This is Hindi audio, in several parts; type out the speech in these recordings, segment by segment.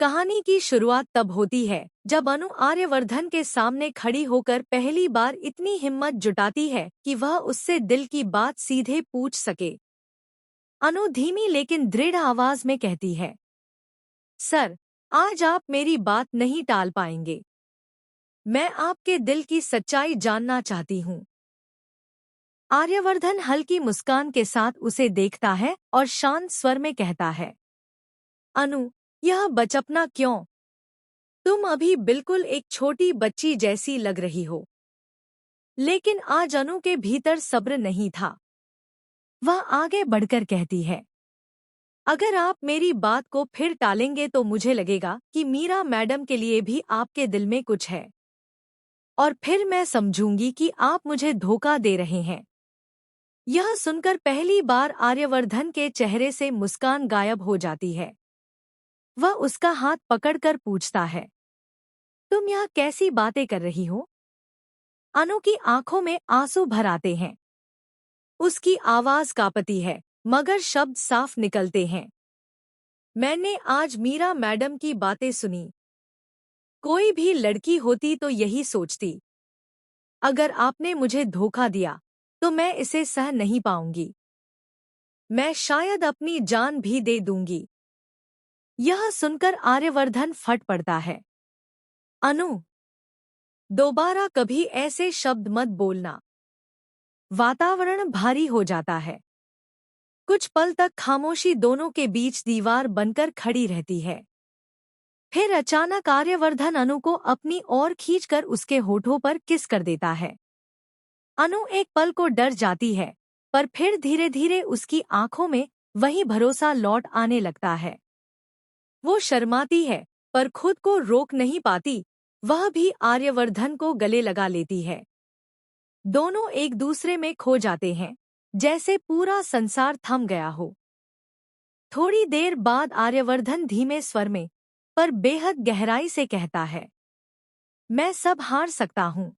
कहानी की शुरुआत तब होती है जब अनु आर्यवर्धन के सामने खड़ी होकर पहली बार इतनी हिम्मत जुटाती है कि वह उससे दिल की बात सीधे पूछ सके। अनु धीमी लेकिन दृढ़ आवाज में कहती है, सर, आज आप मेरी बात नहीं टाल पाएंगे। मैं आपके दिल की सच्चाई जानना चाहती हूँ। आर्यवर्धन हल्की मुस्कान के साथ उसे देखता है और शांत स्वर में कहता है, अनु, यह बचपना क्यों? तुम अभी बिल्कुल एक छोटी बच्ची जैसी लग रही हो। लेकिन आज अनु के भीतर सब्र नहीं था। वह आगे बढ़कर कहती है, अगर आप मेरी बात को फिर टालेंगे तो मुझे लगेगा कि मीरा मैडम के लिए भी आपके दिल में कुछ है, और फिर मैं समझूंगी कि आप मुझे धोखा दे रहे हैं। यह सुनकर पहली बार आर्यवर्धन के चेहरे से मुस्कान गायब हो जाती है। वह उसका हाथ पकड़कर पूछता है, तुम यह कैसी बातें कर रही हो? अनु की आंखों में आंसू भर आते हैं। उसकी आवाज कांपती है, मगर शब्द साफ निकलते हैं। मैंने आज मीरा मैडम की बातें सुनी। कोई भी लड़की होती तो यही सोचती। अगर आपने मुझे धोखा दिया तो मैं इसे सह नहीं पाऊंगी। मैं शायद अपनी जान भी दे दूंगी। यह सुनकर आर्यवर्धन फट पड़ता है। अनु, दोबारा कभी ऐसे शब्द मत बोलना। वातावरण भारी हो जाता है। कुछ पल तक खामोशी दोनों के बीच दीवार बनकर खड़ी रहती है। फिर अचानक आर्यवर्धन अनु को अपनी ओर खींचकर उसके होठों पर किस कर देता है। अनु एक पल को डर जाती है, पर फिर धीरे धीरे उसकी आंखों में वही भरोसा लौट आने लगता है। वो शर्माती है, पर खुद को रोक नहीं पाती। वह भी आर्यवर्धन को गले लगा लेती है। दोनों एक दूसरे में खो जाते हैं, जैसे पूरा संसार थम गया हो। थोड़ी देर बाद आर्यवर्धन धीमे स्वर में, पर बेहद गहराई से कहता है, मैं सब हार सकता हूँ,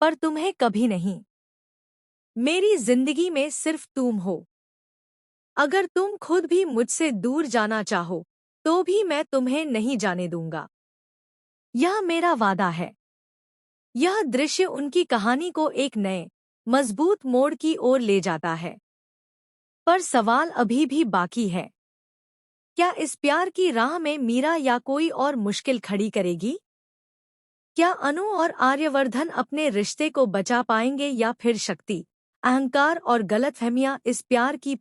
पर तुम्हें कभी नहीं। मेरी जिंदगी में सिर्फ तुम हो। अगर तुम खुद भी मुझसे दूर जाना चाहो, तो भी मैं तुम्हें नहीं जाने दूंगा। यह मेरा वादा है। यह दृश्य उनकी कहानी को एक नए, मजबूत मोड़ की ओर ले जाता है। पर सवाल अभी भी बाकी है। क्या इस प्यार की राह में मीरा या कोई और मुश्किल खड़ी करेगी? क्या अनु और आर्यवर्धन अपने रिश्ते को बचा पाएंगे, या फिर शक्ति, अहंकार और गलतफहमियां इस प्यार की